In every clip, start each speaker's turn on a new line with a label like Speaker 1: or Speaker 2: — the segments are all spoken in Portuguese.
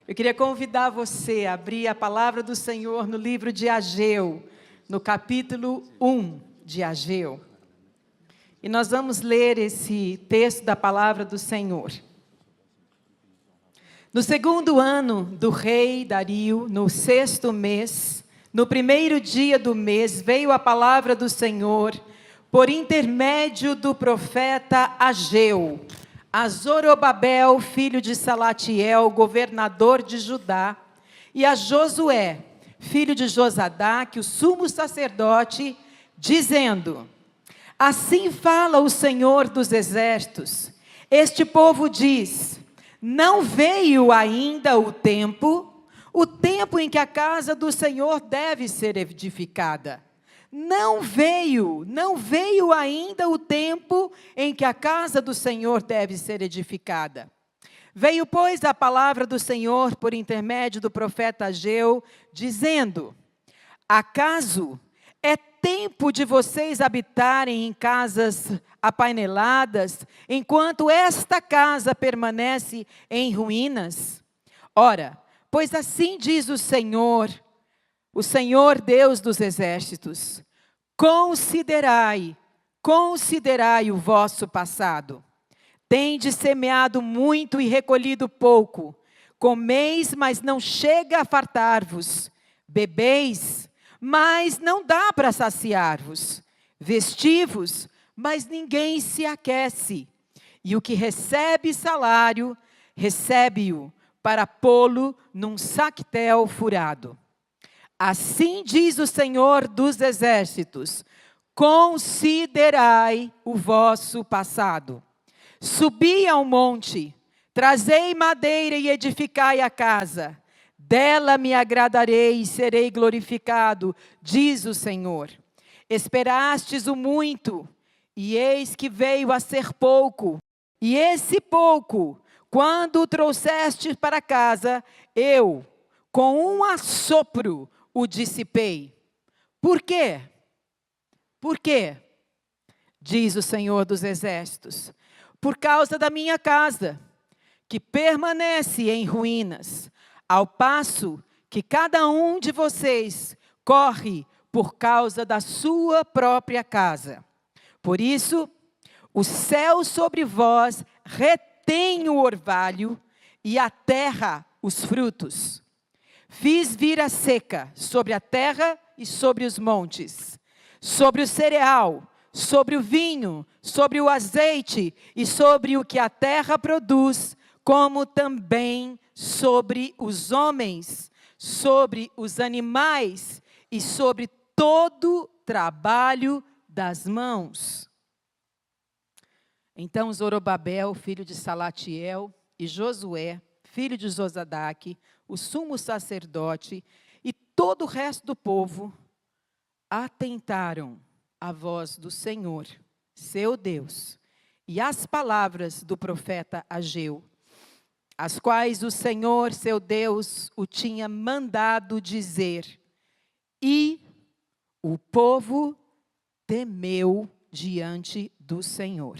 Speaker 1: Eu queria convidar você a abrir a palavra do Senhor no livro de Ageu, no capítulo 1 de Ageu. E nós vamos ler esse texto da palavra do Senhor. No segundo ano do rei Dario, no 6º mês, no primeiro dia do mês, veio a palavra do Senhor, por intermédio do profeta Ageu, a Zorobabel, filho de Salatiel, governador de Judá, e a Josué, filho de Josadaque, o sumo sacerdote, dizendo: assim fala o Senhor dos exércitos, este povo diz: não veio ainda o tempo em que a casa do Senhor deve ser edificada. Não veio ainda o tempo em que a casa do Senhor deve ser edificada. Veio, pois, a palavra do Senhor por intermédio do profeta Ageu, dizendo: acaso é tempo de vocês habitarem em casas apaineladas, enquanto esta casa permanece em ruínas? Ora, pois assim diz o Senhor Deus dos exércitos: considerai o vosso passado. Tendes semeado muito e recolhido pouco. Comeis, mas não chega a fartar-vos. Bebeis, mas não dá para saciar-vos. Vestivos, mas ninguém se aquece. E o que recebe salário, recebe-o para pô-lo num sactel furado. Assim diz o Senhor dos exércitos: considerai o vosso passado. Subi ao monte, trazei madeira e edificai a casa. Dela me agradarei e serei glorificado, diz o Senhor. Esperastes o muito, e eis que veio a ser pouco. E esse pouco, quando o trouxeste para casa, eu, com um assopro, o dissipei. Por quê? Por quê? Diz o Senhor dos exércitos: por causa da minha casa, que permanece em ruínas, ao passo que cada um de vocês corre por causa da sua própria casa. Por isso, o céu sobre vós retém o orvalho e a terra os frutos. Fiz vir a seca sobre a terra e sobre os montes, sobre o cereal, sobre o vinho, sobre o azeite e sobre o que a terra produz, como também sobre os homens, sobre os animais e sobre todo trabalho das mãos. Então Zorobabel, filho de Salatiel, e Josué, filho de Josadaque, o sumo sacerdote e todo o resto do povo atentaram à voz do Senhor, seu Deus, e às palavras do profeta Ageu, as quais o Senhor, seu Deus, o tinha mandado dizer. E o povo temeu diante do Senhor.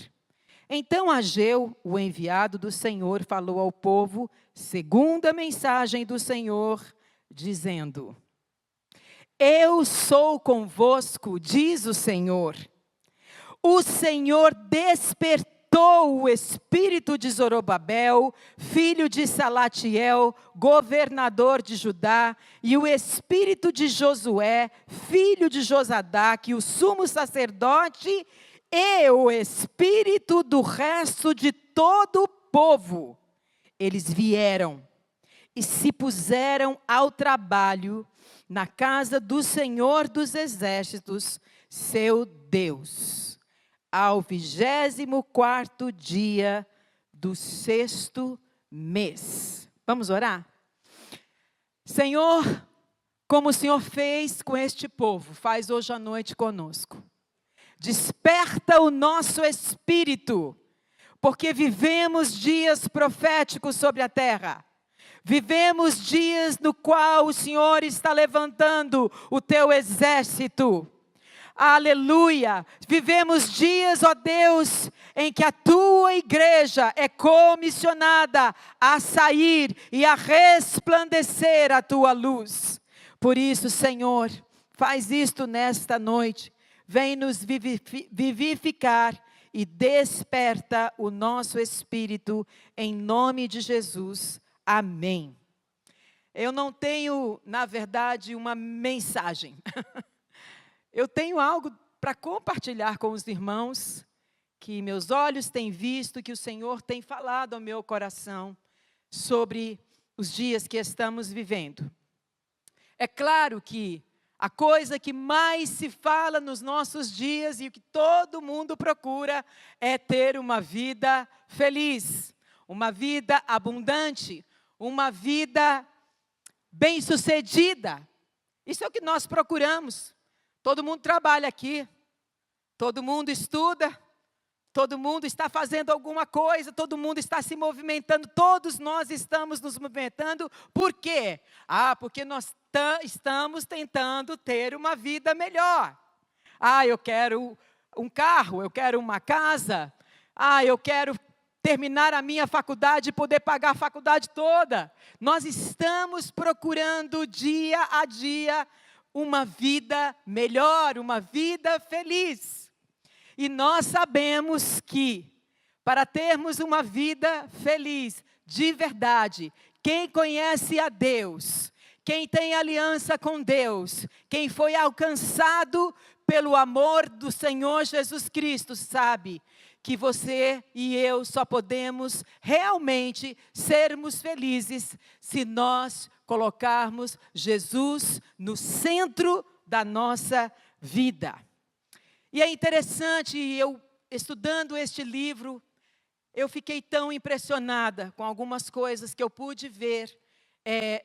Speaker 1: Então Ageu, o enviado do Senhor, falou ao povo, segundo a mensagem do Senhor, dizendo: eu sou convosco, diz o Senhor. O Senhor despertou o espírito de Zorobabel, filho de Salatiel, governador de Judá, e o espírito de Josué, filho de Josadaque, o sumo sacerdote, e o espírito do resto de todo o povo. Eles vieram e se puseram ao trabalho na casa do Senhor dos exércitos, seu Deus, ao 24º dia do 6º mês. Vamos orar? Senhor, como o Senhor fez com este povo, faz hoje à noite conosco. Desperta o nosso espírito, porque vivemos dias proféticos sobre a terra. Vivemos dias no qual o Senhor está levantando o teu exército. Aleluia! Vivemos dias, ó Deus, em que a tua igreja é comissionada a sair e a resplandecer a tua luz. Por isso, Senhor, faz isto nesta noite. Vem nos vivificar e desperta o nosso espírito em nome de Jesus. Amém. Eu não tenho, na verdade, uma mensagem. Eu tenho algo para compartilhar com os irmãos, que meus olhos têm visto, que o Senhor tem falado ao meu coração sobre os dias que estamos vivendo. É claro que a coisa que mais se fala nos nossos dias e o que todo mundo procura é ter uma vida feliz, uma vida abundante, uma vida bem-sucedida. Isso é o que nós procuramos. Todo mundo trabalha aqui, todo mundo estuda, todo mundo está fazendo alguma coisa, todo mundo está se movimentando, todos nós estamos nos movimentando. Por quê? Porque nós estamos tentando ter uma vida melhor. Eu quero um carro, eu quero uma casa, eu quero terminar a minha faculdade e poder pagar a faculdade toda. Nós estamos procurando dia a dia uma vida melhor, uma vida feliz. E nós sabemos que, para termos uma vida feliz, de verdade, quem conhece a Deus, quem tem aliança com Deus, quem foi alcançado pelo amor do Senhor Jesus Cristo, sabe que você e eu só podemos realmente sermos felizes se nós colocarmos Jesus no centro da nossa vida. E é interessante, eu estudando este livro, eu fiquei tão impressionada com algumas coisas que eu pude ver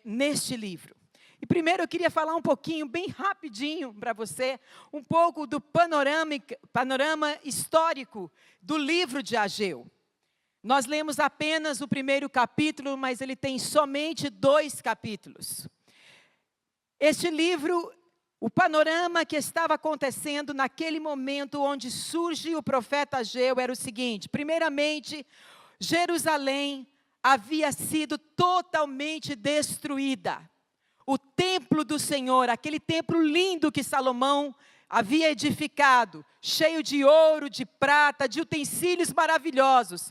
Speaker 1: neste livro. E primeiro eu queria falar um pouquinho, bem rapidinho para você, um pouco do panorama histórico do livro de Ageu. Nós lemos apenas o primeiro capítulo, mas ele tem somente 2 capítulos. Este livro, o panorama que estava acontecendo naquele momento onde surge o profeta Ageu era o seguinte: primeiramente, Jerusalém havia sido totalmente destruída. O templo do Senhor, aquele templo lindo que Salomão havia edificado, cheio de ouro, de prata, de utensílios maravilhosos,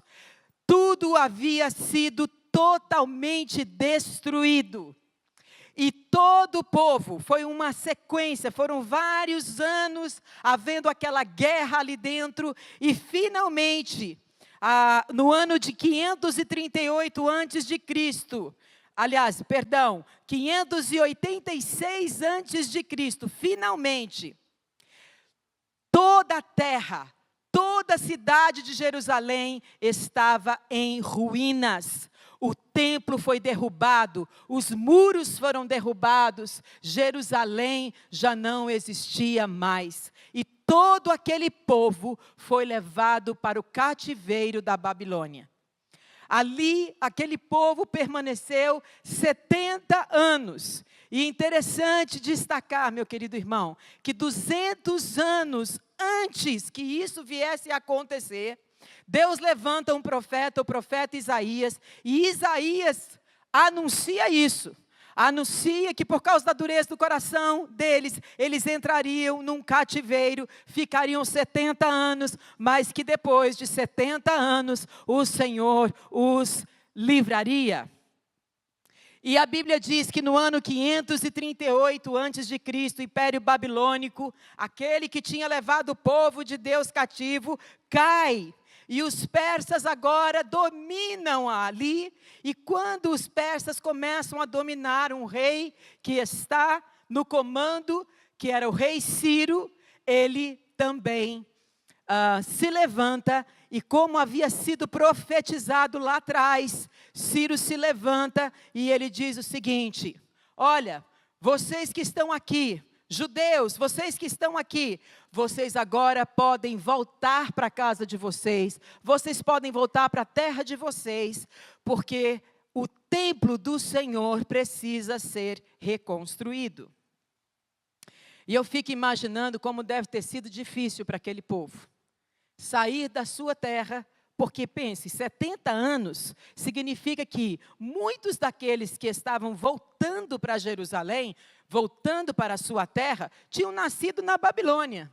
Speaker 1: tudo havia sido totalmente destruído. E todo o povo, foi uma sequência, foram vários anos havendo aquela guerra ali dentro, e finalmente, no ano de 538 a.C., 586 a.C., finalmente, toda a terra, toda a cidade de Jerusalém estava em ruínas. O templo foi derrubado, os muros foram derrubados, Jerusalém já não existia mais. E todo aquele povo foi levado para o cativeiro da Babilônia. Ali, aquele povo permaneceu 70 anos. E é interessante destacar, meu querido irmão, que 200 anos antes que isso viesse a acontecer, Deus levanta um profeta, o profeta Isaías, e Isaías anuncia isso. Anuncia que por causa da dureza do coração deles, eles entrariam num cativeiro, ficariam 70 anos, mas que depois de 70 anos, o Senhor os livraria. E a Bíblia diz que no ano 538 a.C., Império Babilônico, aquele que tinha levado o povo de Deus cativo, cai. E os persas agora dominam ali, e quando os persas começam a dominar um rei que está no comando, que era o rei Ciro, ele também se levanta, e como havia sido profetizado lá atrás, Ciro se levanta e ele diz o seguinte: olha, vocês que estão aqui, judeus, vocês que estão aqui, vocês agora podem voltar para a casa de vocês, vocês podem voltar para a terra de vocês, porque o templo do Senhor precisa ser reconstruído. E eu fico imaginando como deve ter sido difícil para aquele povo sair da sua terra, porque pense, 70 anos significa que muitos daqueles que estavam voltando para Jerusalém, voltando para a sua terra, tinham nascido na Babilônia.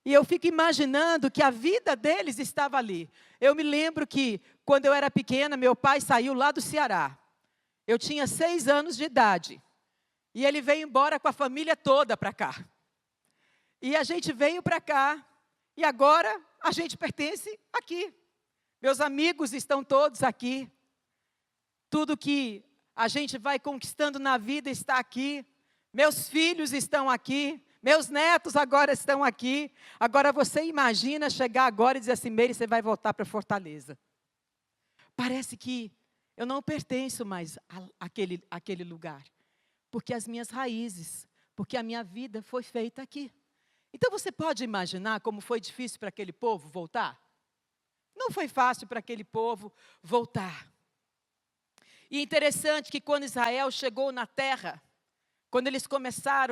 Speaker 1: E eu fico imaginando que a vida deles estava ali. Eu me lembro que, quando eu era pequena, meu pai saiu lá do Ceará. Eu tinha 6 anos de idade. E ele veio embora com a família toda para cá. E a gente veio para cá, e agora a gente pertence aqui. Meus amigos estão todos aqui. Tudo que a gente vai conquistando na vida está aqui. Meus filhos estão aqui. Meus netos agora estão aqui. Agora você imagina chegar agora e dizer assim: Meire, você vai voltar para Fortaleza. Parece que eu não pertenço mais àquele lugar. Porque as minhas raízes, porque a minha vida foi feita aqui. Então você pode imaginar como foi difícil para aquele povo voltar? Não foi fácil para aquele povo voltar. E interessante que quando Israel chegou na terra, quando eles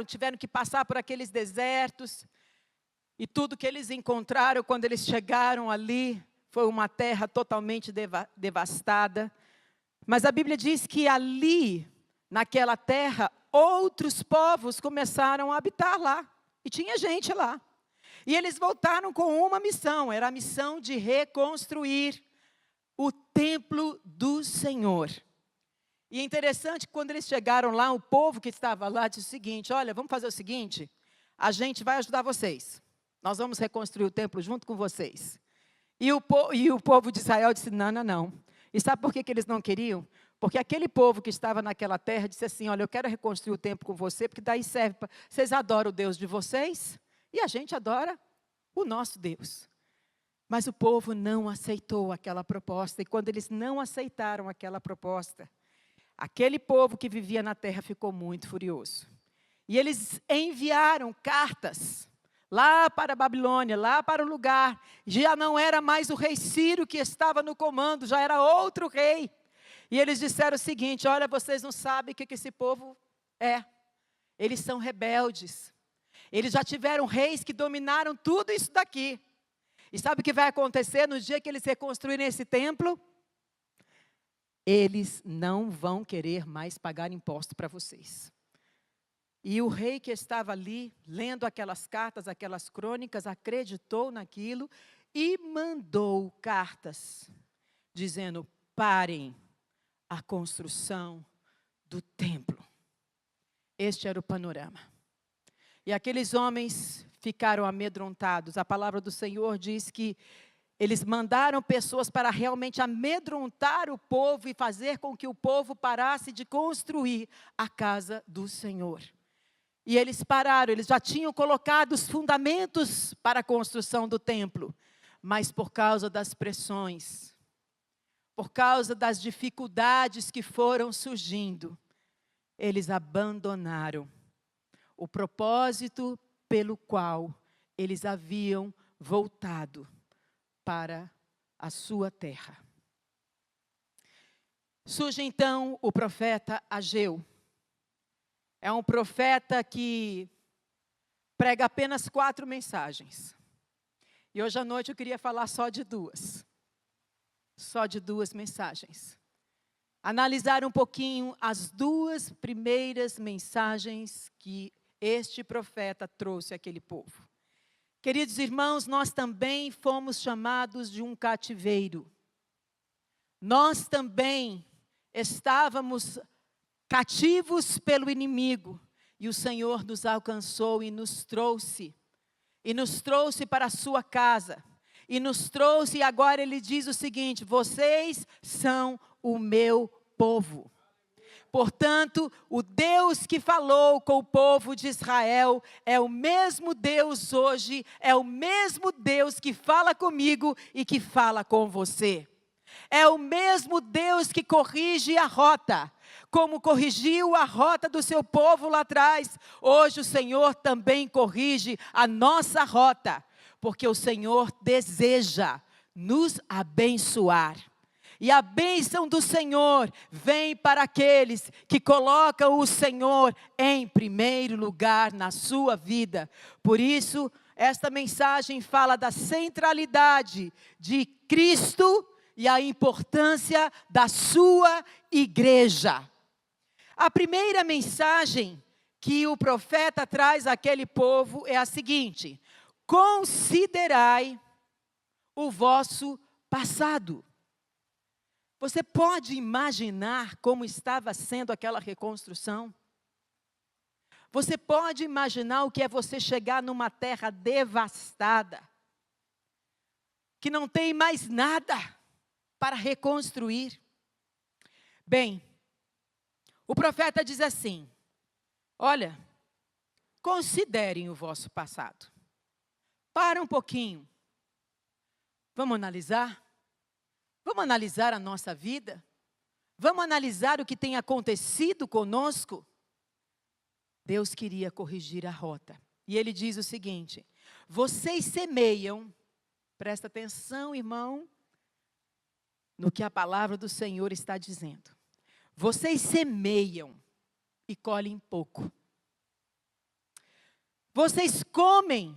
Speaker 1: tiveram que passar por aqueles desertos, e tudo que eles encontraram quando eles chegaram ali, foi uma terra totalmente devastada. Mas a Bíblia diz que ali, naquela terra, outros povos começaram a habitar lá. E tinha gente lá. E eles voltaram com uma missão, era a missão de reconstruir o templo do Senhor. E é interessante que quando eles chegaram lá, o povo que estava lá disse o seguinte: olha, vamos fazer o seguinte, a gente vai ajudar vocês. Nós vamos reconstruir o templo junto com vocês. E o povo de Israel disse: não, não, não. E sabe por que eles não queriam? Porque aquele povo que estava naquela terra disse assim: olha, eu quero reconstruir o templo com você, porque daí serve para... Vocês adoram o Deus de vocês, e a gente adora o nosso Deus. Mas o povo não aceitou aquela proposta, e quando eles não aceitaram aquela proposta, aquele povo que vivia na terra ficou muito furioso. E eles enviaram cartas lá para a Babilônia, lá para o lugar. Já não era mais o rei Ciro que estava no comando, já era outro rei. E eles disseram o seguinte: olha, vocês não sabem o que esse povo é. Eles são rebeldes. Eles já tiveram reis que dominaram tudo isso daqui. E sabe o que vai acontecer no dia que eles reconstruírem esse templo? Eles não vão querer mais pagar imposto para vocês. E o rei que estava ali, lendo aquelas cartas, aquelas crônicas, acreditou naquilo e mandou cartas, dizendo: parem a construção do templo. Este era o panorama. E aqueles homens ficaram amedrontados. A palavra do Senhor diz que eles mandaram pessoas para realmente amedrontar o povo e fazer com que o povo parasse de construir a casa do Senhor. E eles pararam, eles já tinham colocado os fundamentos para a construção do templo, mas por causa das pressões, por causa das dificuldades que foram surgindo, eles abandonaram o propósito pelo qual eles haviam voltado para a sua terra. Surge então o profeta Ageu. É um profeta que prega apenas 4 mensagens. E hoje à noite eu queria falar só de 2. Só de 2 mensagens. Analisar um pouquinho as 2 primeiras mensagens que este profeta trouxe àquele povo. Queridos irmãos, nós também fomos chamados de um cativeiro. Nós também estávamos cativos pelo inimigo. E o Senhor nos alcançou e nos trouxe. E nos trouxe para a sua casa. E nos trouxe, e agora Ele diz o seguinte: vocês são o meu povo. Portanto, o Deus que falou com o povo de Israel é o mesmo Deus hoje, é o mesmo Deus que fala comigo e que fala com você. É o mesmo Deus que corrige a rota, como corrigiu a rota do seu povo lá atrás. Hoje o Senhor também corrige a nossa rota, porque o Senhor deseja nos abençoar. E a bênção do Senhor vem para aqueles que colocam o Senhor em primeiro lugar na sua vida. Por isso, esta mensagem fala da centralidade de Cristo e a importância da sua igreja. A primeira mensagem que o profeta traz àquele povo é a seguinte: considerai o vosso passado. Você pode imaginar como estava sendo aquela reconstrução? Você pode imaginar o que é você chegar numa terra devastada, que não tem mais nada para reconstruir? Bem, o profeta diz assim: olha, considerem o vosso passado. Para um pouquinho. Vamos analisar? Vamos analisar a nossa vida? Vamos analisar o que tem acontecido conosco? Deus queria corrigir a rota. E Ele diz o seguinte: vocês semeiam, presta atenção, irmão, no que a palavra do Senhor está dizendo. Vocês semeiam e colhem pouco. Vocês comem,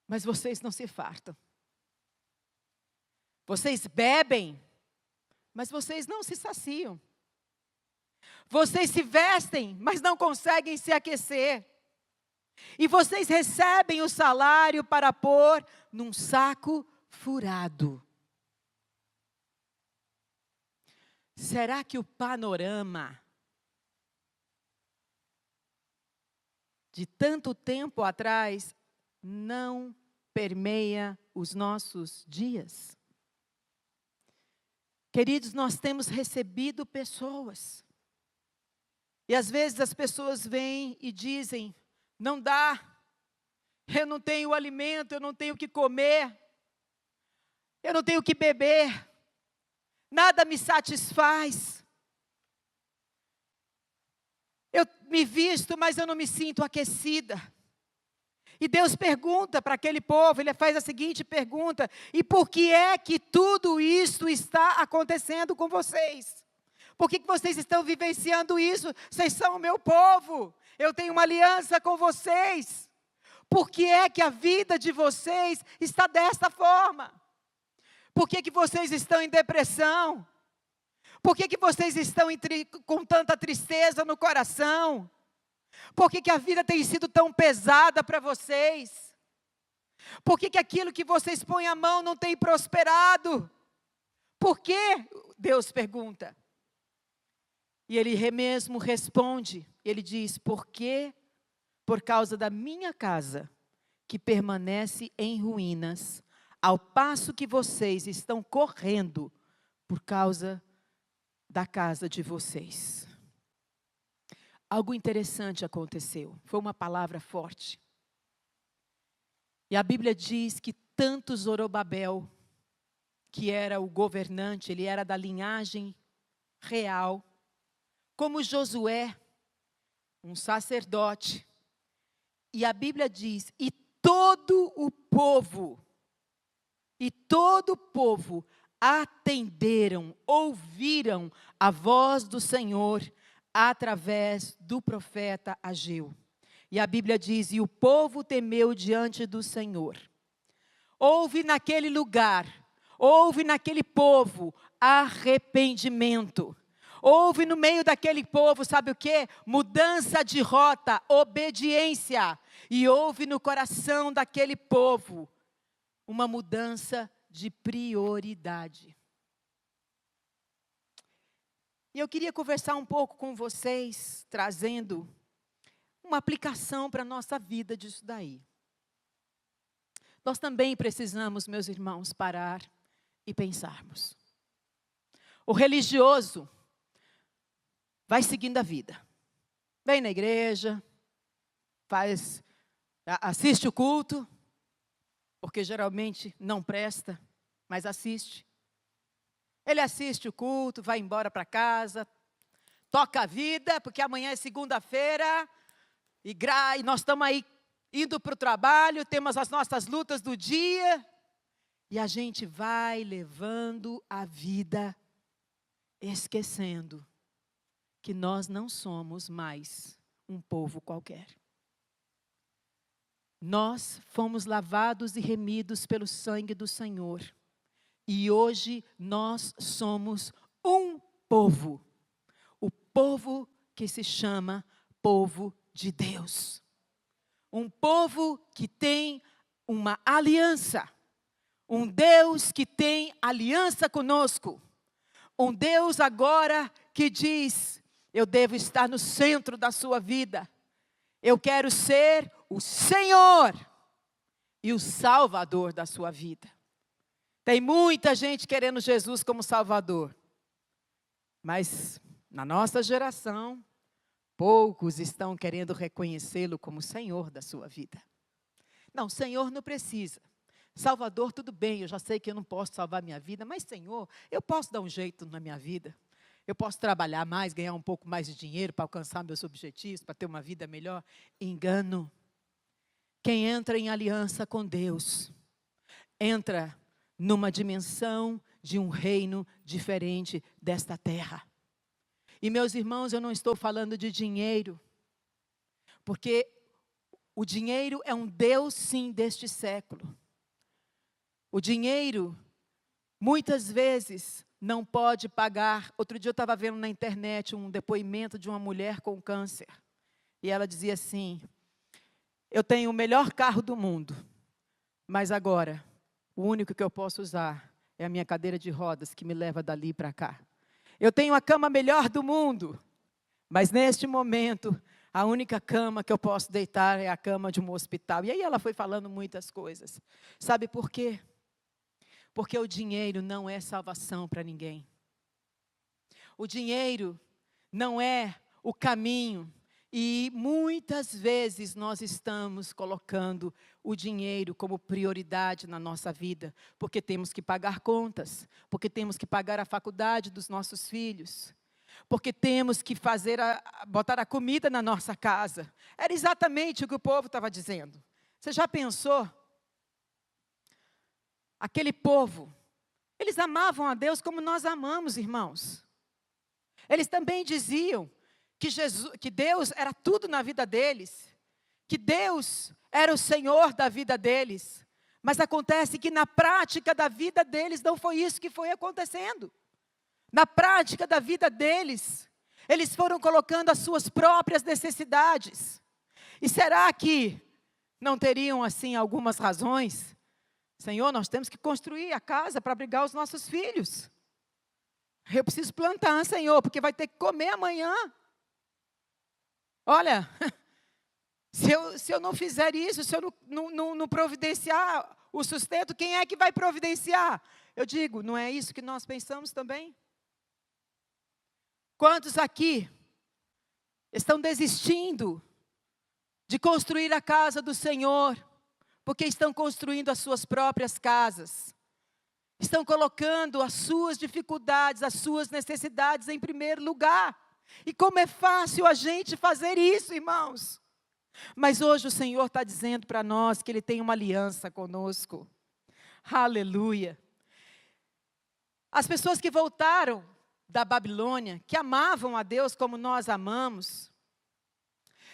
Speaker 1: mas vocês não se fartam. Vocês bebem, mas vocês não se saciam. Vocês se vestem, mas não conseguem se aquecer. E vocês recebem o salário para pôr num saco furado. Será que o panorama de tanto tempo atrás não permeia os nossos dias? Queridos, nós temos recebido pessoas. E às vezes as pessoas vêm e dizem: não dá, eu não tenho alimento, eu não tenho o que comer, eu não tenho o que beber, nada me satisfaz. Eu me visto, mas eu não me sinto aquecida. E Deus pergunta para aquele povo, Ele faz a seguinte pergunta: e por que é que tudo isso está acontecendo com vocês? Por que vocês estão vivenciando isso? Vocês são o meu povo, eu tenho uma aliança com vocês. Por que é que a vida de vocês está desta forma? Por que que vocês estão em depressão? Por que que vocês estão com tanta tristeza no coração? Por que que a vida tem sido tão pesada para vocês? Por que que aquilo que vocês põem a mão não tem prosperado? Por quê? Deus pergunta. E Ele mesmo responde, Ele diz: porque por causa da minha casa, que permanece em ruínas, ao passo que vocês estão correndo por causa da casa de vocês. Algo interessante aconteceu, foi uma palavra forte. E a Bíblia diz que tanto Zorobabel, que era o governante, ele era da linhagem real, como Josué, um sacerdote. E a Bíblia diz: e todo o povo atenderam, ouviram a voz do Senhor através do profeta Ageu. E a Bíblia diz: e o povo temeu diante do Senhor. Houve naquele lugar, houve naquele povo arrependimento. Houve no meio daquele povo, sabe o quê? Mudança de rota, obediência. E houve no coração daquele povo uma mudança de prioridade. E eu queria conversar um pouco com vocês, trazendo uma aplicação para a nossa vida disso daí. Nós também precisamos, meus irmãos, parar e pensarmos. O religioso vai seguindo a vida. Vem na igreja, assiste o culto, porque geralmente não presta, mas assiste. Ele assiste o culto, vai embora para casa, toca a vida, porque amanhã é segunda-feira, e nós estamos aí indo para o trabalho, temos as nossas lutas do dia, E a gente vai levando a vida, esquecendo que nós não somos mais um povo qualquer. Nós fomos lavados e remidos pelo sangue do Senhor. E hoje nós somos um povo. O povo que se chama povo de Deus. Um povo que tem uma aliança. Um Deus que tem aliança conosco. Um Deus agora que diz: eu devo estar no centro da sua vida. Eu quero ser o Senhor e o Salvador da sua vida. Tem muita gente querendo Jesus como Salvador. Mas na nossa geração, poucos estão querendo reconhecê-lo como Senhor da sua vida. Não, Senhor não precisa. Salvador, tudo bem, eu já sei que eu não posso salvar minha vida, mas Senhor, eu posso dar um jeito na minha vida. Eu posso trabalhar mais, ganhar um pouco mais de dinheiro para alcançar meus objetivos, para ter uma vida melhor. Engano. Quem entra em aliança com Deus, entra numa dimensão de um reino diferente desta terra. E meus irmãos, eu não estou falando de dinheiro, porque o dinheiro é um Deus sim deste século. O dinheiro, muitas vezes, não pode pagar. Outro dia eu estava vendo na internet um depoimento de uma mulher com câncer. E ela dizia assim: eu tenho o melhor carro do mundo, mas agora, o único que eu posso usar é a minha cadeira de rodas que me leva dali para cá. Eu tenho a cama melhor do mundo, mas neste momento, a única cama que eu posso deitar é a cama de um hospital. E aí ela foi falando muitas coisas. Sabe por quê? Porque o dinheiro não é salvação para ninguém. O dinheiro não é o caminho. E muitas vezes nós estamos colocando o dinheiro como prioridade na nossa vida. Porque temos que pagar contas. Porque temos que pagar a faculdade dos nossos filhos. Porque temos que botar a comida na nossa casa. Era exatamente o que o povo estava dizendo. Você já pensou? Aquele povo, eles amavam a Deus como nós amamos, irmãos. Eles também diziam que Deus era tudo na vida deles, que Deus era o Senhor da vida deles. Mas acontece que na prática da vida deles não foi isso que foi acontecendo. Na prática da vida deles, eles foram colocando as suas próprias necessidades. E será que não teriam assim algumas razões? Senhor, nós temos que construir a casa para abrigar os nossos filhos. Eu preciso plantar, Senhor, porque vai ter que comer amanhã. Olha, se eu não fizer isso, se eu não providenciar o sustento, quem é que vai providenciar? Eu digo, não é isso que nós pensamos também? Quantos aqui estão desistindo de construir a casa do Senhor, porque estão construindo as suas próprias casas? Estão colocando as suas dificuldades, as suas necessidades em primeiro lugar. E como é fácil a gente fazer isso, irmãos. Mas hoje o Senhor está dizendo para nós que Ele tem uma aliança conosco. Aleluia. As pessoas que voltaram da Babilônia, que amavam a Deus como nós amamos,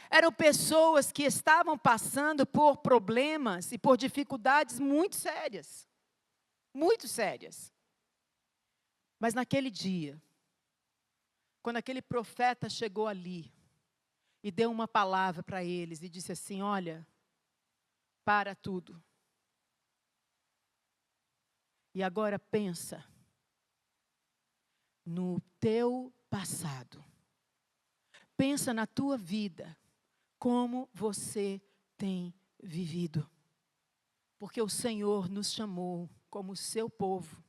Speaker 1: eram pessoas que estavam passando por problemas e por dificuldades muito sérias. Muito sérias. Mas naquele dia, quando aquele profeta chegou ali e deu uma palavra para eles e disse assim: olha, para tudo. E agora pensa no teu passado. Pensa na tua vida, como você tem vivido. Porque o Senhor nos chamou como seu povo.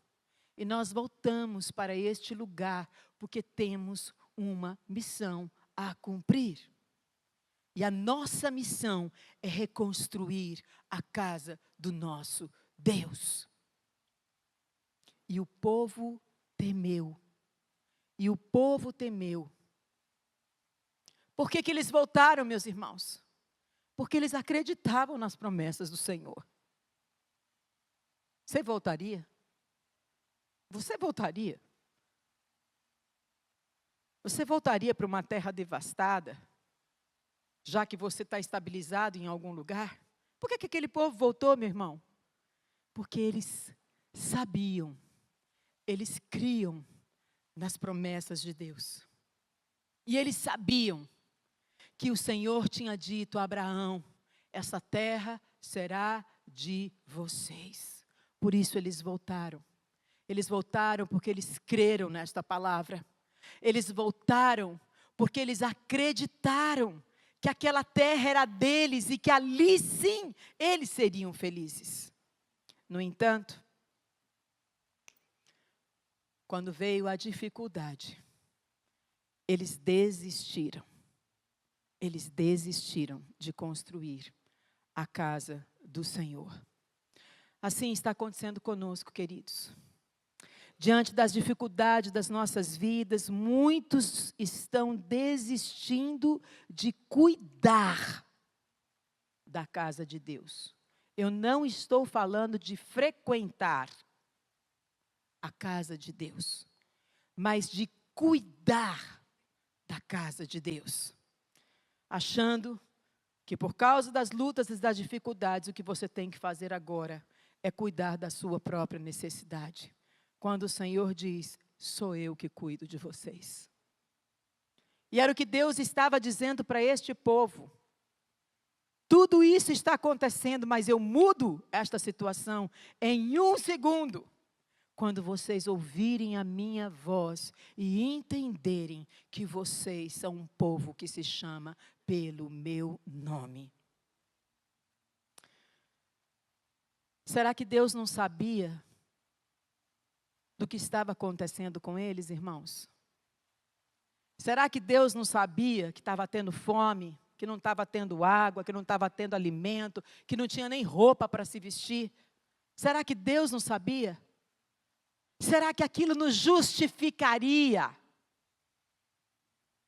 Speaker 1: E nós voltamos para este lugar porque temos uma missão a cumprir. E a nossa missão é reconstruir a casa do nosso Deus. E o povo temeu. E o povo temeu. Por que eles voltaram, meus irmãos? Porque eles acreditavam nas promessas do Senhor. Você voltaria? Você voltaria? Você voltaria para uma terra devastada, já que você está estabilizado em algum lugar? Por que aquele povo voltou, meu irmão? Porque eles sabiam, eles criam nas promessas de Deus. E eles sabiam que o Senhor tinha dito a Abraão: essa terra será de vocês. Por isso eles voltaram. Eles voltaram porque eles creram nesta palavra. Eles voltaram porque eles acreditaram que aquela terra era deles e que ali sim eles seriam felizes. No entanto, quando veio a dificuldade, eles desistiram. Eles desistiram de construir a casa do Senhor. Assim está acontecendo conosco, queridos. Diante das dificuldades das nossas vidas, muitos estão desistindo de cuidar da casa de Deus. Eu não estou falando de frequentar a casa de Deus, mas de cuidar da casa de Deus. Achando que por causa das lutas e das dificuldades, o que você tem que fazer agora é cuidar da sua própria necessidade. Quando o Senhor diz: sou eu que cuido de vocês. E era o que Deus estava dizendo para este povo. Tudo isso está acontecendo, mas eu mudo esta situação em 1 segundo. Quando vocês ouvirem a minha voz e entenderem que vocês são um povo que se chama pelo meu nome. Será que Deus não sabia do que estava acontecendo com eles, irmãos? Será que Deus não sabia que estava tendo fome, que não estava tendo água, que não estava tendo alimento, que não tinha nem roupa para se vestir? Será que Deus não sabia? Será que aquilo nos justificaria?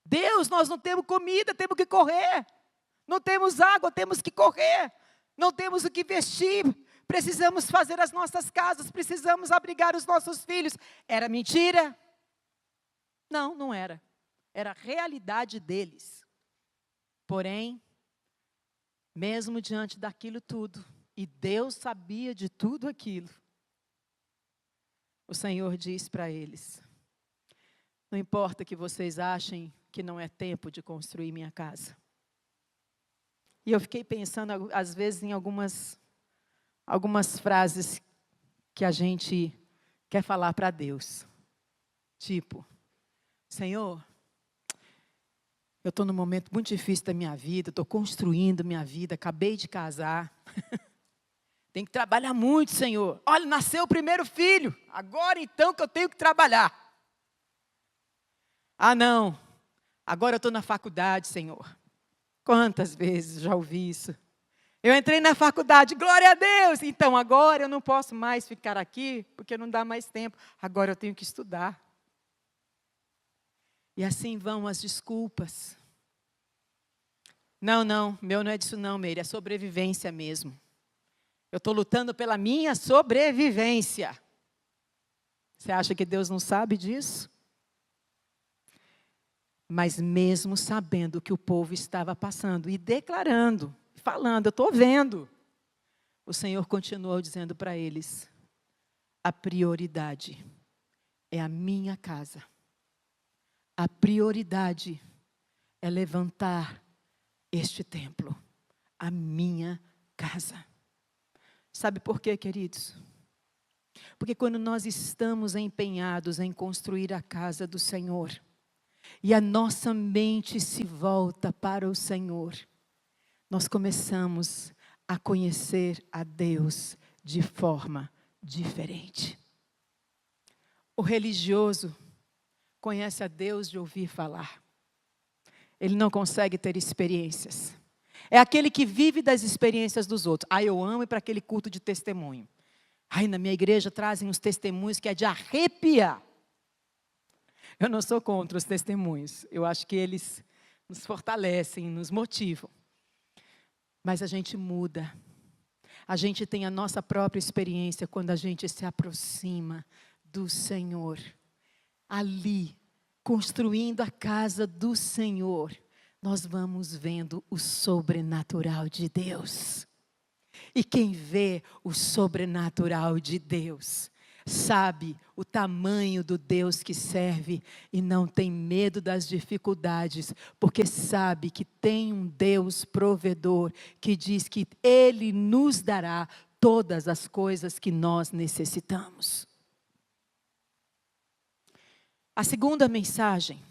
Speaker 1: Deus, nós não temos comida, temos que correr. Não temos água, temos que correr. Não temos o que vestir. Precisamos fazer as nossas casas, precisamos abrigar os nossos filhos. Era mentira? Não, não era. Era a realidade deles. Porém, mesmo diante daquilo tudo, e Deus sabia de tudo aquilo, o Senhor diz para eles: não importa que vocês achem que não é tempo de construir minha casa. E eu fiquei pensando, às vezes, em algumas frases que a gente quer falar para Deus. Tipo: Senhor, eu estou num momento muito difícil da minha vida, estou construindo minha vida, acabei de casar. Tem que trabalhar muito, Senhor. Olha, nasceu o primeiro filho, agora então que eu tenho que trabalhar. Ah, não, agora eu estou na faculdade, Senhor. Quantas vezes já ouvi isso? Eu entrei na faculdade, glória a Deus. Então agora eu não posso mais ficar aqui, porque não dá mais tempo. Agora eu tenho que estudar. E assim vão as desculpas. Não, meu não é disso não, Meire, é sobrevivência mesmo. Eu estou lutando pela minha sobrevivência. Você acha que Deus não sabe disso? Mas mesmo sabendo o que o povo estava passando e declarando, falando, eu estou vendo, o Senhor continuou dizendo para eles: a prioridade é a minha casa. A prioridade é levantar este templo, a minha casa. Sabe por quê, queridos? Porque quando nós estamos empenhados em construir a casa do Senhor, e a nossa mente se volta para o Senhor, nós começamos a conhecer a Deus de forma diferente. O religioso conhece a Deus de ouvir falar. Ele não consegue ter experiências. É aquele que vive das experiências dos outros. Eu amo ir para aquele culto de testemunho. Na minha igreja trazem uns testemunhos que é de arrepiar. Eu não sou contra os testemunhos. Eu acho que eles nos fortalecem, nos motivam. Mas a gente muda. A gente tem a nossa própria experiência quando a gente se aproxima do Senhor. Ali, construindo a casa do Senhor, nós vamos vendo o sobrenatural de Deus. E quem vê o sobrenatural de Deus, sabe o tamanho do Deus que serve e não tem medo das dificuldades, porque sabe que tem um Deus provedor que diz que Ele nos dará todas as coisas que nós necessitamos. A segunda mensagem.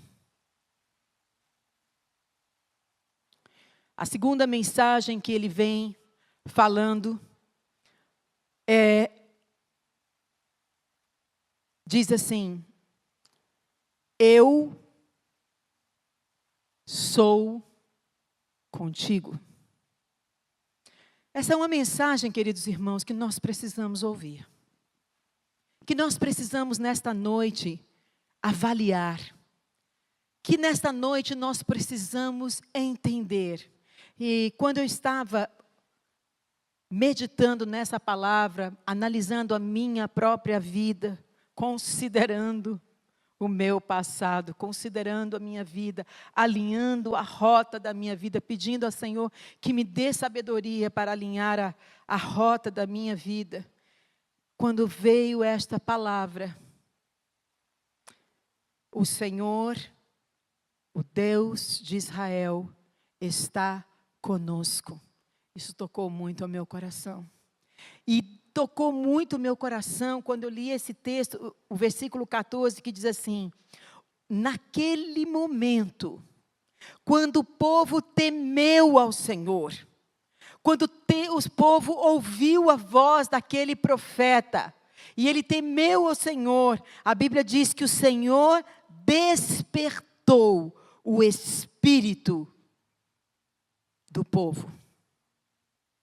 Speaker 1: A segunda mensagem que ele vem falando diz assim: eu sou contigo. Essa é uma mensagem, queridos irmãos, que nós precisamos ouvir. Que nós precisamos nesta noite avaliar. Que nesta noite nós precisamos entender. E quando eu estava meditando nessa palavra, analisando a minha própria vida, considerando o meu passado, considerando a minha vida, alinhando a rota da minha vida, pedindo ao Senhor que me dê sabedoria para alinhar a rota da minha vida. Quando veio esta palavra, o Senhor, o Deus de Israel, está conosco. Isso tocou muito ao meu coração. E tocou muito o meu coração quando eu li esse texto, o versículo 14, que diz assim: naquele momento, quando o povo temeu ao Senhor, quando o povo ouviu a voz daquele profeta, e ele temeu ao Senhor, a Bíblia diz que o Senhor despertou o espírito do povo.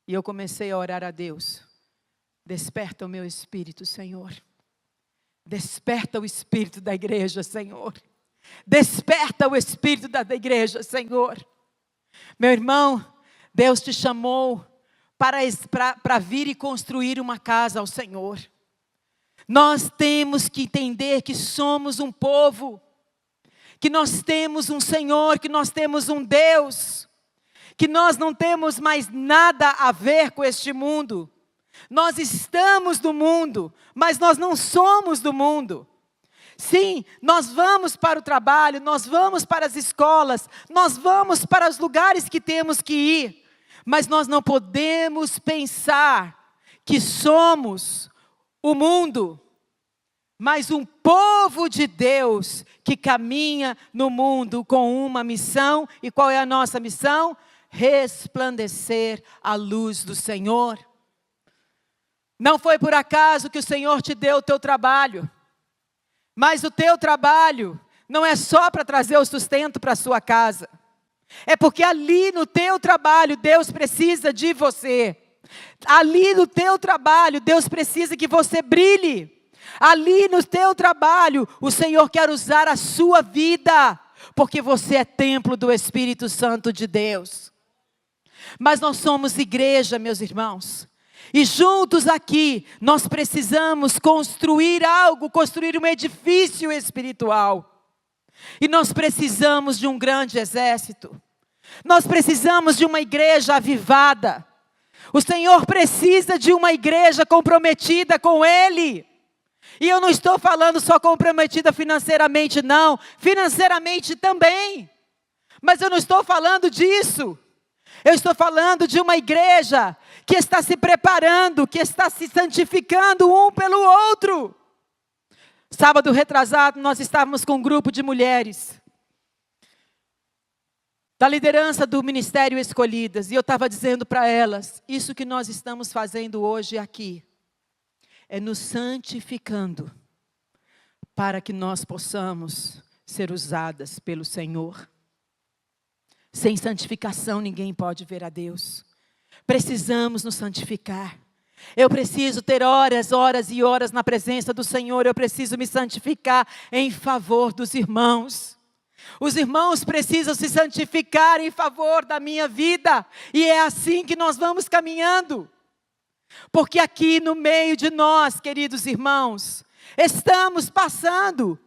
Speaker 1: E eu comecei a orar a Deus: desperta o meu espírito, Senhor. Desperta o espírito da igreja, Senhor. Desperta o espírito da igreja, Senhor. Meu irmão, Deus te chamou para vir e construir uma casa ao Senhor. Nós temos que entender que somos um povo, que nós temos um Senhor, que nós temos um Deus, que nós não temos mais nada a ver com este mundo. Nós estamos no mundo, mas nós não somos do mundo. Sim, nós vamos para o trabalho, nós vamos para as escolas, nós vamos para os lugares que temos que ir, mas nós não podemos pensar que somos o mundo, mas um povo de Deus que caminha no mundo com uma missão. E qual é a nossa missão? Resplandecer a luz do Senhor. Não foi por acaso que o Senhor te deu o teu trabalho. Mas o teu trabalho não é só para trazer o sustento para a sua casa. É porque ali no teu trabalho Deus precisa de você. Ali no teu trabalho Deus precisa que você brilhe. Ali no teu trabalho o Senhor quer usar a sua vida, porque você é templo do Espírito Santo de Deus. Mas nós somos igreja, meus irmãos. E juntos aqui, nós precisamos construir algo, construir um edifício espiritual. E nós precisamos de um grande exército. Nós precisamos de uma igreja avivada. O Senhor precisa de uma igreja comprometida com Ele. E eu não estou falando só comprometida financeiramente, não. Financeiramente também. Mas eu não estou falando disso. Eu estou falando de uma igreja que está se preparando, que está se santificando um pelo outro. Sábado retrasado, nós estávamos com um grupo de mulheres da liderança do Ministério Escolhidas. E eu estava dizendo para elas: isso que nós estamos fazendo hoje aqui é nos santificando para que nós possamos ser usadas pelo Senhor. Sem santificação ninguém pode ver a Deus. Precisamos nos santificar. Eu preciso ter horas, horas e horas na presença do Senhor. Eu preciso me santificar em favor dos irmãos. Os irmãos precisam se santificar em favor da minha vida. E é assim que nós vamos caminhando. Porque aqui no meio de nós, queridos irmãos, estamos passando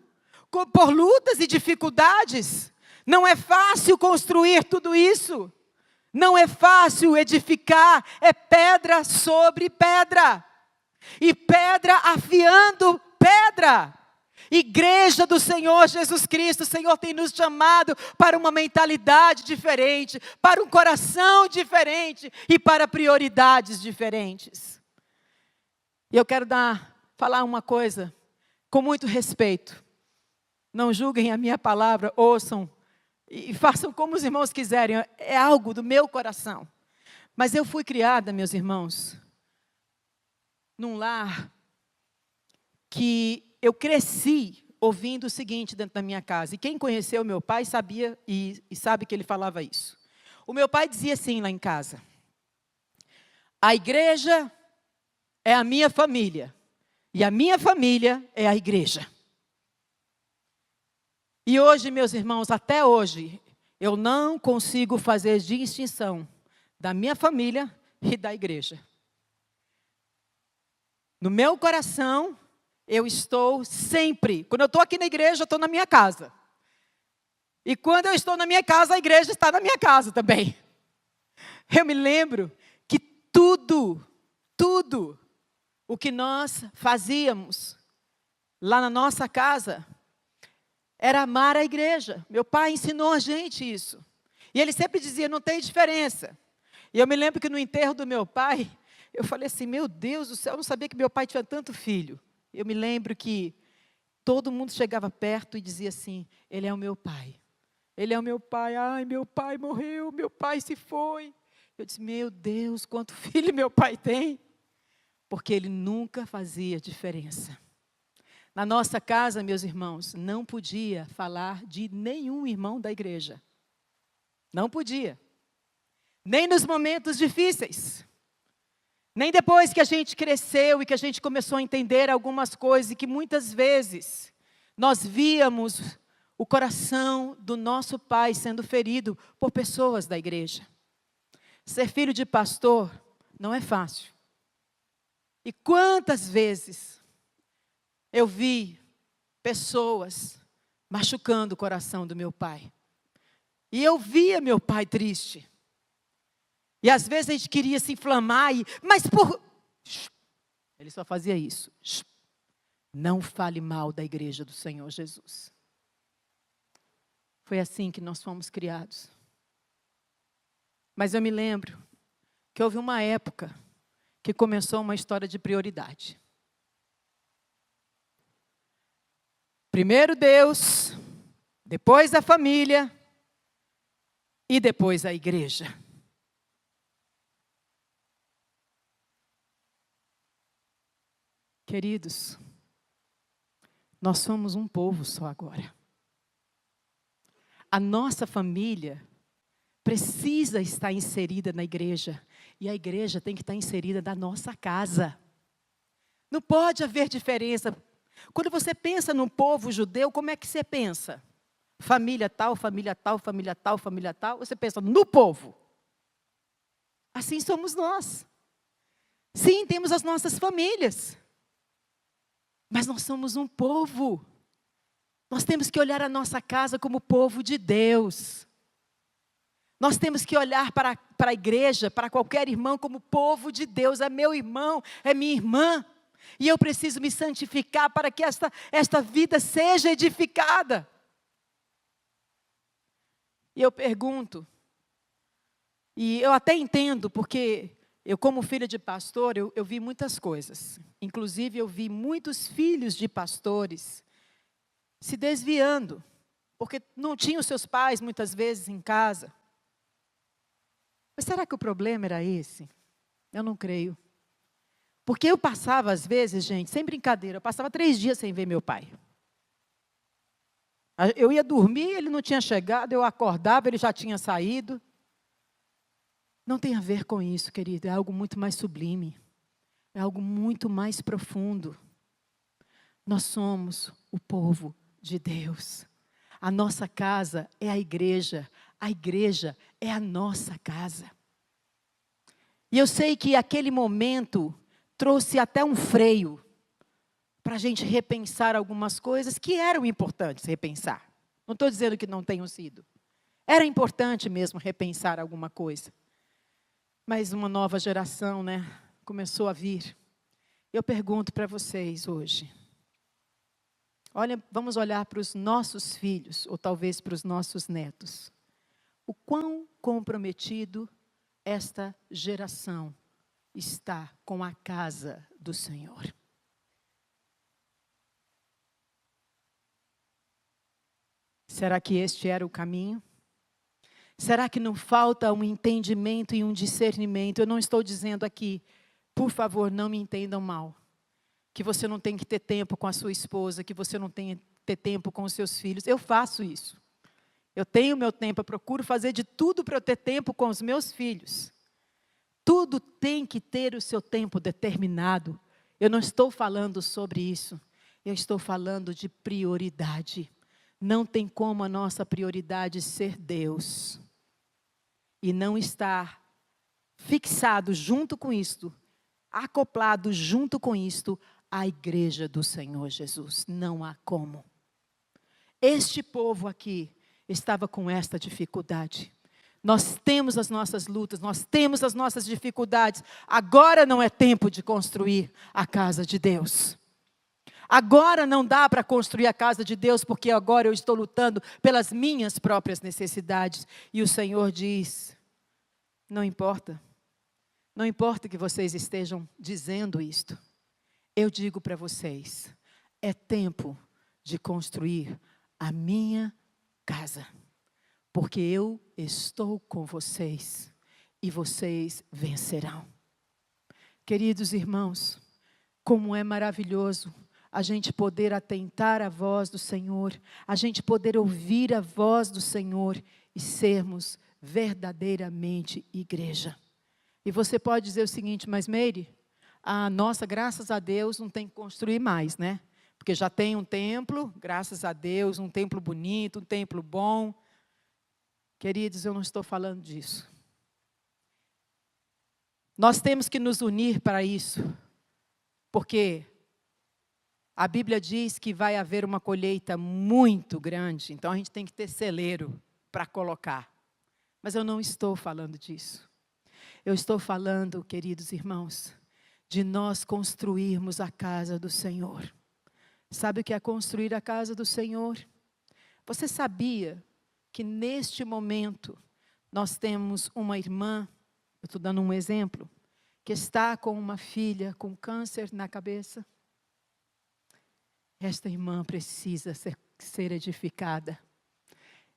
Speaker 1: por lutas e dificuldades. Não é fácil construir tudo isso. Não é fácil edificar, é pedra sobre pedra. E pedra afiando pedra. Igreja do Senhor Jesus Cristo, o Senhor tem nos chamado para uma mentalidade diferente, para um coração diferente e para prioridades diferentes. E eu quero falar uma coisa com muito respeito. Não julguem a minha palavra, ouçam e façam como os irmãos quiserem. É algo do meu coração. Mas eu fui criada, meus irmãos, num lar que eu cresci ouvindo o seguinte dentro da minha casa. E quem conheceu meu pai sabia e sabe que ele falava isso. O meu pai dizia assim lá em casa: a igreja é a minha família. E a minha família é a igreja. E hoje, meus irmãos, até hoje, eu não consigo fazer distinção da minha família e da igreja. No meu coração, eu estou sempre, quando eu estou aqui na igreja, eu estou na minha casa. E quando eu estou na minha casa, a igreja está na minha casa também. Eu me lembro que tudo o que nós fazíamos lá na nossa casa era amar a igreja. Meu pai ensinou a gente isso. E ele sempre dizia, não tem diferença. E eu me lembro que no enterro do meu pai, eu falei assim, meu Deus do céu, eu não sabia que meu pai tinha tanto filho. Eu me lembro que todo mundo chegava perto e dizia assim, ele é o meu pai. Ele é o meu pai, ai, meu pai morreu, meu pai se foi. Eu disse, meu Deus, quanto filho meu pai tem. Porque ele nunca fazia diferença. Na nossa casa, meus irmãos, não podia falar de nenhum irmão da igreja. Não podia. Nem nos momentos difíceis. Nem depois que a gente cresceu e que a gente começou a entender algumas coisas e que muitas vezes nós víamos o coração do nosso pai sendo ferido por pessoas da igreja. Ser filho de pastor não é fácil. E quantas vezes eu vi pessoas machucando o coração do meu pai. E eu via meu pai triste. E às vezes a gente queria se inflamar, mas por... Ele só fazia isso. Não fale mal da igreja do Senhor Jesus. Foi assim que nós fomos criados. Mas eu me lembro que houve uma época que começou uma história de prioridade. Primeiro Deus, depois a família e depois a igreja. Queridos, nós somos um povo só agora. A nossa família precisa estar inserida na igreja. E a igreja tem que estar inserida na nossa casa. Não pode haver diferença. Quando você pensa num povo judeu, como é que você pensa? Família tal, família tal, família tal, família tal. Você pensa no povo. Assim somos nós. Sim, temos as nossas famílias. Mas nós somos um povo. Nós temos que olhar a nossa casa como povo de Deus. Nós temos que olhar para a igreja, para qualquer irmão, como povo de Deus. É meu irmão, é minha irmã. E eu preciso me santificar para que esta vida seja edificada. E eu pergunto, e eu até entendo, porque eu como filha de pastor, eu vi muitas coisas. Inclusive eu vi muitos filhos de pastores se desviando, porque não tinham seus pais muitas vezes em casa. Mas será que o problema era esse? Eu não creio. Porque eu passava, às vezes, gente, sem brincadeira, eu passava 3 dias sem ver meu pai. Eu ia dormir, ele não tinha chegado, eu acordava, ele já tinha saído. Não tem a ver com isso, querido, é algo muito mais sublime. É algo muito mais profundo. Nós somos o povo de Deus. A nossa casa é a igreja é a nossa casa. E eu sei que aquele momento trouxe até um freio para a gente repensar algumas coisas que eram importantes repensar. Não estou dizendo que não tenham sido. Era importante mesmo repensar alguma coisa. Mas uma nova geração, começou a vir. Eu pergunto para vocês hoje. Olha, vamos olhar para os nossos filhos, ou talvez para os nossos netos. O quão comprometido esta geração está com a casa do Senhor. Será que este era o caminho? Será que não falta um entendimento e um discernimento? Eu não estou dizendo aqui, por favor, não me entendam mal, que você não tem que ter tempo com a sua esposa, que você não tem que ter tempo com os seus filhos. Eu faço isso. Eu tenho meu tempo, eu procuro fazer de tudo para eu ter tempo com os meus filhos. Tudo tem que ter o seu tempo determinado. Eu não estou falando sobre isso. Eu estou falando de prioridade. Não tem como a nossa prioridade ser Deus. E não estar fixado junto com isto, acoplado junto com isto, a igreja do Senhor Jesus. Não há como. Este povo aqui estava com esta dificuldade. Nós temos as nossas lutas, nós temos as nossas dificuldades. Agora não é tempo de construir a casa de Deus. Agora não dá para construir a casa de Deus, porque agora eu estou lutando pelas minhas próprias necessidades. E o Senhor diz, não importa. Não importa que vocês estejam dizendo isto. Eu digo para vocês, é tempo de construir a minha casa. Porque eu estou com vocês e vocês vencerão. Queridos irmãos, como é maravilhoso a gente poder atentar à voz do Senhor, a gente poder ouvir a voz do Senhor e sermos verdadeiramente igreja. E você pode dizer o seguinte, mas Meire, nossa, graças a Deus não tem que construir mais, né? Porque já tem um templo, graças a Deus, um templo bonito, um templo bom. Queridos, eu não estou falando disso. Nós temos que nos unir para isso, porque a Bíblia diz que vai haver uma colheita muito grande, então a gente tem que ter celeiro para colocar. Mas eu não estou falando disso. Eu estou falando, queridos irmãos, de nós construirmos a casa do Senhor. Sabe o que é construir a casa do Senhor? Você sabia que neste momento nós temos uma irmã, eu estou dando um exemplo, que está com uma filha com câncer na cabeça? Esta irmã precisa ser edificada.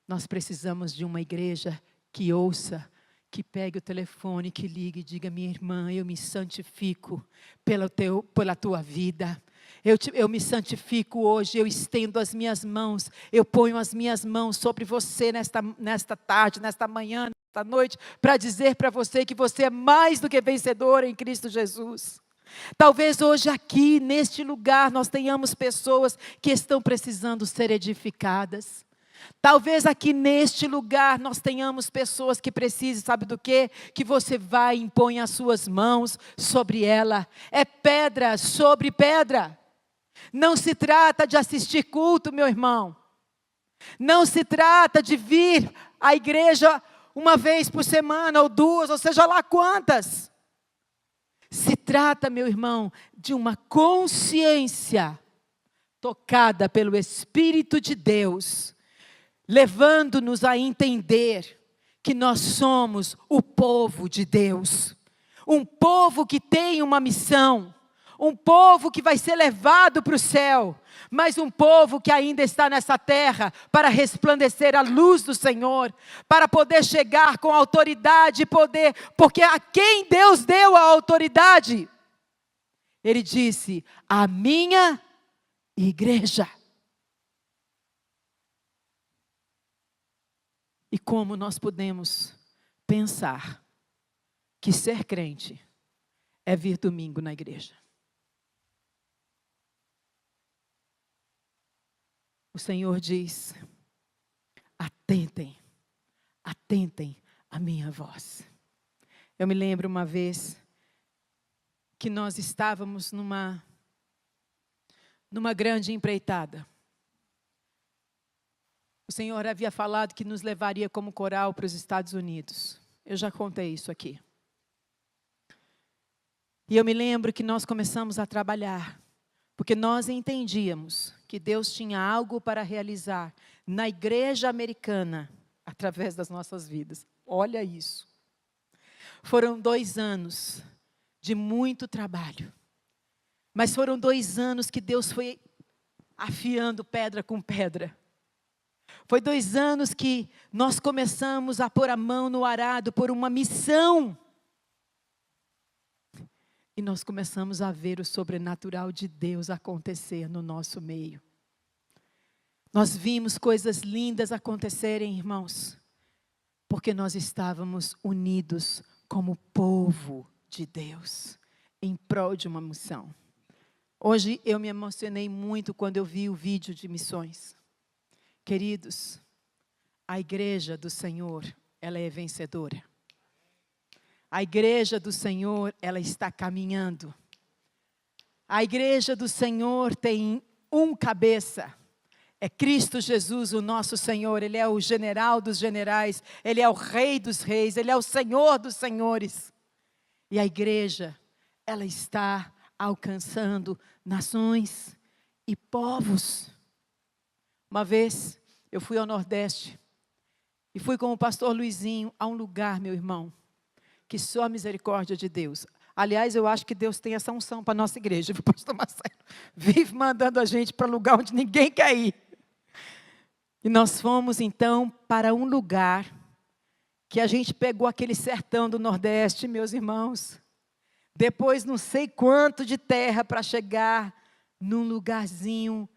Speaker 1: Nós precisamos de uma igreja que ouça, que pegue o telefone, que ligue e diga, minha irmã, eu me santifico pela tua vida. Eu me santifico hoje, eu estendo as minhas mãos, eu ponho as minhas mãos sobre você nesta tarde, nesta manhã, nesta noite, para dizer para você que você é mais do que vencedor em Cristo Jesus. Talvez hoje aqui, neste lugar, nós tenhamos pessoas que estão precisando ser edificadas. Talvez aqui neste lugar nós tenhamos pessoas que precisem, sabe do quê? Que você vai e impõe as suas mãos sobre ela. É pedra sobre pedra. Não se trata de assistir culto, meu irmão. Não se trata de vir à igreja uma vez por semana, ou duas, ou seja lá quantas. Se trata, meu irmão, de uma consciência tocada pelo Espírito de Deus, levando-nos a entender que nós somos o povo de Deus. Um povo que tem uma missão, um povo que vai ser levado para o céu, mas um povo que ainda está nessa terra para resplandecer a luz do Senhor, para poder chegar com autoridade e poder, porque a quem Deus deu a autoridade, Ele disse, a minha igreja. E como nós podemos pensar que ser crente é vir domingo na igreja? O Senhor diz, atentem à minha voz. Eu me lembro uma vez que nós estávamos numa grande empreitada. O Senhor havia falado que nos levaria como coral para os Estados Unidos. Eu já contei isso aqui. E eu me lembro que nós começamos a trabalhar, porque nós entendíamos que Deus tinha algo para realizar na igreja americana, através das nossas vidas. Olha isso. Foram 2 anos de muito trabalho. Mas foram 2 anos que Deus foi afiando pedra com pedra. Foi 2 anos que nós começamos a pôr a mão no arado por uma missão. E nós começamos a ver o sobrenatural de Deus acontecer no nosso meio. Nós vimos coisas lindas acontecerem, irmãos, porque nós estávamos unidos como povo de Deus, em prol de uma missão. Hoje eu me emocionei muito quando eu vi o vídeo de missões. Queridos, a igreja do Senhor, ela é vencedora. A igreja do Senhor, ela está caminhando. A igreja do Senhor tem um cabeça. É Cristo Jesus, o nosso Senhor. Ele é o general dos generais. Ele é o rei dos reis. Ele é o Senhor dos senhores. E a igreja, ela está alcançando nações e povos. Uma vez, eu fui ao Nordeste. E fui com o pastor Luizinho a um lugar, meu irmão, que só a misericórdia de Deus. Aliás, eu acho que Deus tem essa unção para a nossa igreja, viu, pastor Marcelo? Vive mandando a gente para lugar onde ninguém quer ir. E nós fomos, então, para um lugar que a gente pegou aquele sertão do Nordeste, meus irmãos. Depois, não sei quanto de terra para chegar num lugarzinho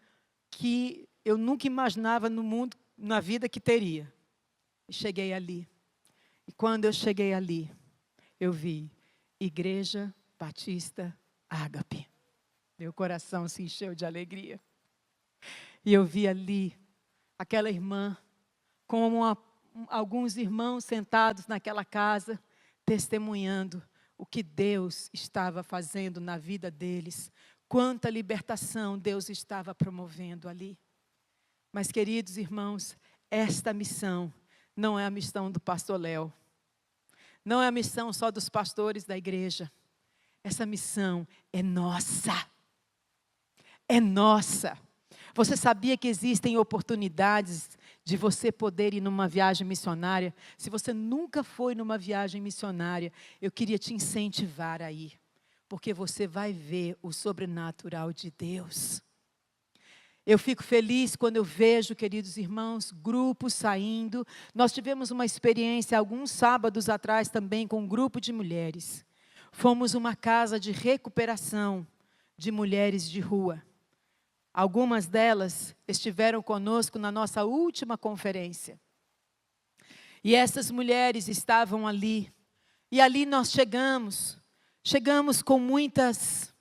Speaker 1: que eu nunca imaginava no mundo, na vida que teria. E cheguei ali. E quando eu cheguei ali, eu vi Igreja Batista Ágape. Meu coração se encheu de alegria. E eu vi ali aquela irmã com alguns irmãos sentados naquela casa, testemunhando o que Deus estava fazendo na vida deles. Quanta libertação Deus estava promovendo ali. Mas, queridos irmãos, esta missão não é a missão do pastor Léo. Não é a missão só dos pastores da igreja. Essa missão é nossa. É nossa. Você sabia que existem oportunidades de você poder ir numa viagem missionária? Se você nunca foi numa viagem missionária, eu queria te incentivar a ir. Porque você vai ver o sobrenatural de Deus. Eu fico feliz quando eu vejo, queridos irmãos, grupos saindo. Nós tivemos uma experiência alguns sábados atrás também com um grupo de mulheres. Fomos uma casa de recuperação de mulheres de rua. Algumas delas estiveram conosco na nossa última conferência. E essas mulheres estavam ali. E ali nós chegamos com muitas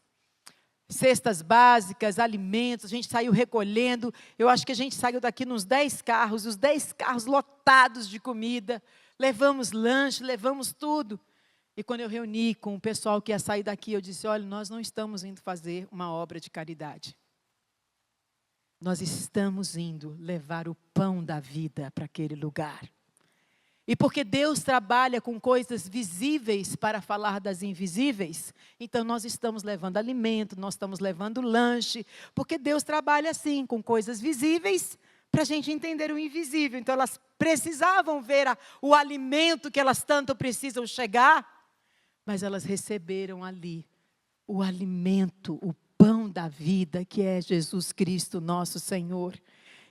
Speaker 1: cestas básicas, alimentos, a gente saiu recolhendo. Eu acho que a gente saiu daqui nos 10 carros, os 10 carros lotados de comida. Levamos lanche, levamos tudo. E quando eu reuni com o pessoal que ia sair daqui, eu disse, olha, nós não estamos indo fazer uma obra de caridade. Nós estamos indo levar o pão da vida para aquele lugar. E porque Deus trabalha com coisas visíveis para falar das invisíveis, então nós estamos levando alimento, nós estamos levando lanche, porque Deus trabalha assim, com coisas visíveis, para a gente entender o invisível. Então elas precisavam ver o alimento que elas tanto precisam chegar, mas elas receberam ali o alimento, o pão da vida, que é Jesus Cristo, nosso Senhor.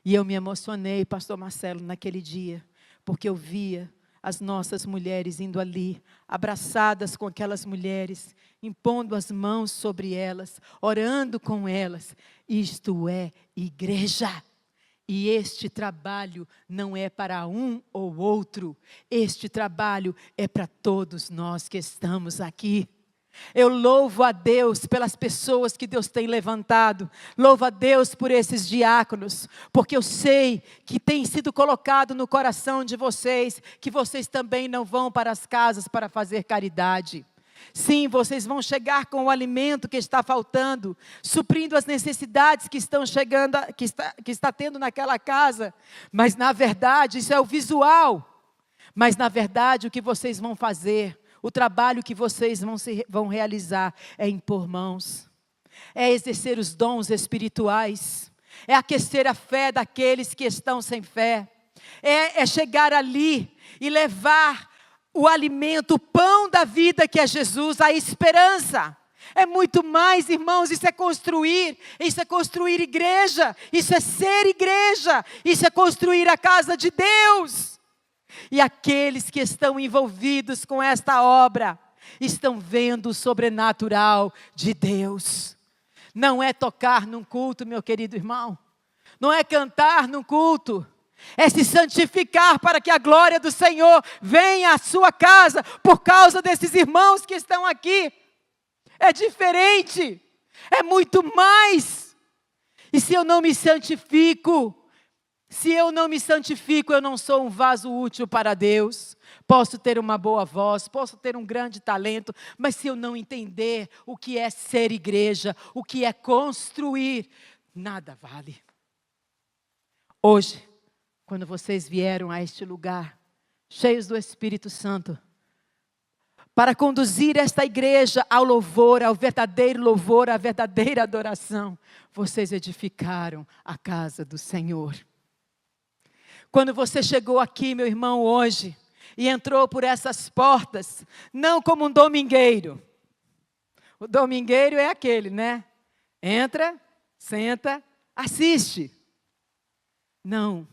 Speaker 1: E eu me emocionei, pastor Marcelo, naquele dia, porque eu via as nossas mulheres indo ali, abraçadas com aquelas mulheres, impondo as mãos sobre elas, orando com elas. Isto é igreja. E este trabalho não é para um ou outro. Este trabalho é para todos nós que estamos aqui. Eu louvo a Deus pelas pessoas que Deus tem levantado. Louvo a Deus por esses diáconos, porque eu sei que tem sido colocado no coração de vocês, que vocês também não vão para as casas para fazer caridade. Sim, vocês vão chegar com o alimento que está faltando, suprindo as necessidades que estão chegando, que está tendo naquela casa. Mas na verdade, isso é o visual. Mas na verdade, o que vocês vão fazer, o trabalho que vocês vão realizar é impor mãos, é exercer os dons espirituais, é aquecer a fé daqueles que estão sem fé, é chegar ali e levar o alimento, o pão da vida que é Jesus, a esperança. É muito mais, irmãos, isso é construir igreja, isso é ser igreja, isso é construir a casa de Deus. E aqueles que estão envolvidos com esta obra, estão vendo o sobrenatural de Deus. Não é tocar num culto, meu querido irmão, não é cantar num culto, é se santificar para que a glória do Senhor venha à sua casa, por causa desses irmãos que estão aqui. É diferente, é muito mais. E se eu não me santifico, eu não sou um vaso útil para Deus. Posso ter uma boa voz, posso ter um grande talento, mas se eu não entender o que é ser igreja, o que é construir, nada vale. Hoje, quando vocês vieram a este lugar, cheios do Espírito Santo, para conduzir esta igreja ao louvor, ao verdadeiro louvor, à verdadeira adoração, vocês edificaram a casa do Senhor. Quando você chegou aqui, meu irmão, hoje, e entrou por essas portas, não como um domingueiro. O domingueiro é aquele, né? Entra, senta, assiste. Não,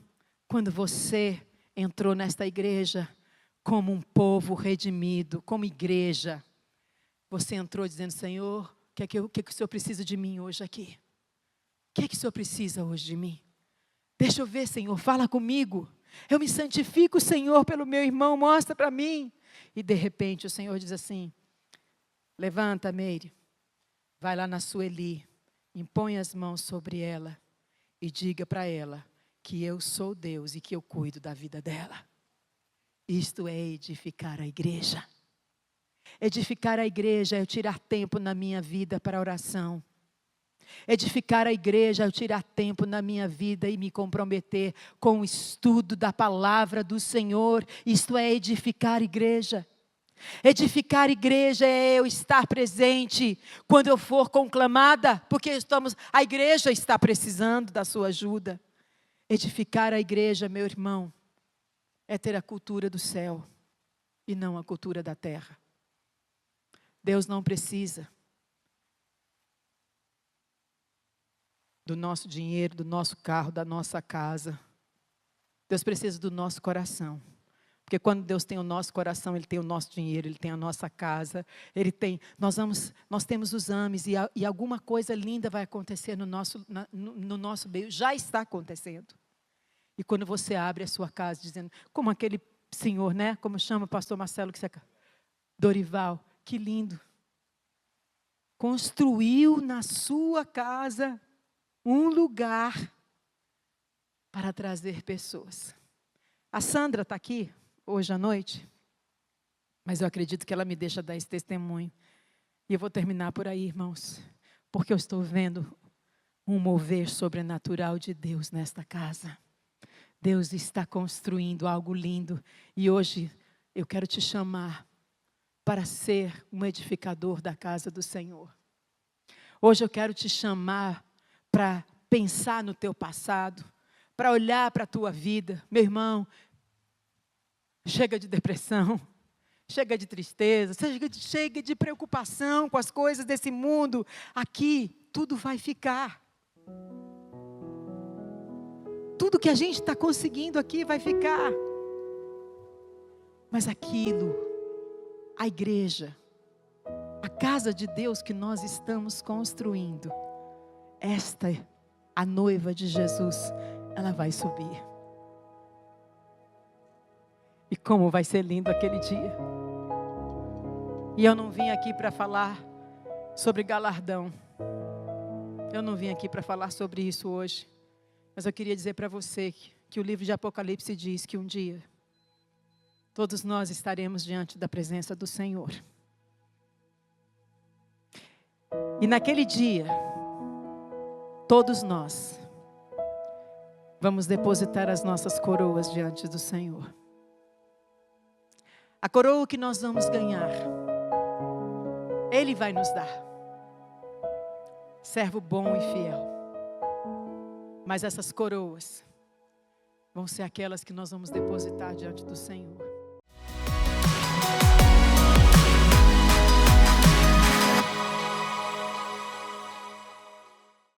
Speaker 1: quando você entrou nesta igreja como um povo redimido, como igreja, você entrou dizendo: Senhor, o que o Senhor precisa de mim hoje aqui? O que o Senhor precisa hoje de mim? Deixa eu ver, Senhor, fala comigo. Eu me santifico, Senhor, pelo meu irmão, mostra para mim. E de repente o Senhor diz assim: levanta, Meire, vai lá na Sueli, impõe as mãos sobre ela e diga para ela que eu sou Deus e que eu cuido da vida dela. Isto é edificar a igreja. Edificar a igreja é eu tirar tempo na minha vida para oração. Edificar a igreja é eu tirar tempo na minha vida e me comprometer com o estudo da palavra do Senhor. Isto é edificar a igreja. Edificar a igreja é eu estar presente quando eu for conclamada, porque a igreja está precisando da sua ajuda. Edificar a igreja, meu irmão, é ter a cultura do céu e não a cultura da terra. Deus não precisa do nosso dinheiro, do nosso carro, da nossa casa. Deus precisa do nosso coração. Porque quando Deus tem o nosso coração, Ele tem o nosso dinheiro, Ele tem a nossa casa, nós temos os ames e alguma coisa linda vai acontecer no nosso meio, já está acontecendo. E quando você abre a sua casa dizendo, como aquele senhor, né? Como chama o pastor Marcelo, Dorival, que lindo. Construiu na sua casa um lugar para trazer pessoas. A Sandra está aqui hoje à noite, mas eu acredito que ela me deixa dar esse testemunho. E eu vou terminar por aí, irmãos, porque eu estou vendo um mover sobrenatural de Deus nesta casa. Deus está construindo algo lindo e hoje eu quero te chamar para ser um edificador da casa do Senhor. Hoje eu quero te chamar para pensar no teu passado, para olhar para a tua vida. Meu irmão, chega de depressão, chega de tristeza, chega de preocupação com as coisas desse mundo. Aqui tudo vai ficar. Tudo que a gente está conseguindo aqui vai ficar. Mas aquilo, a igreja, a casa de Deus que nós estamos construindo, a noiva de Jesus, ela vai subir. E como vai ser lindo aquele dia. E eu não vim aqui para falar sobre galardão. Eu não vim aqui para falar sobre isso hoje. Mas eu queria dizer para você que o livro de Apocalipse diz que um dia todos nós estaremos diante da presença do Senhor. E naquele dia, todos nós vamos depositar as nossas coroas diante do Senhor. A coroa que nós vamos ganhar, Ele vai nos dar. Servo bom e fiel. Mas essas coroas vão ser aquelas que nós vamos depositar diante do Senhor.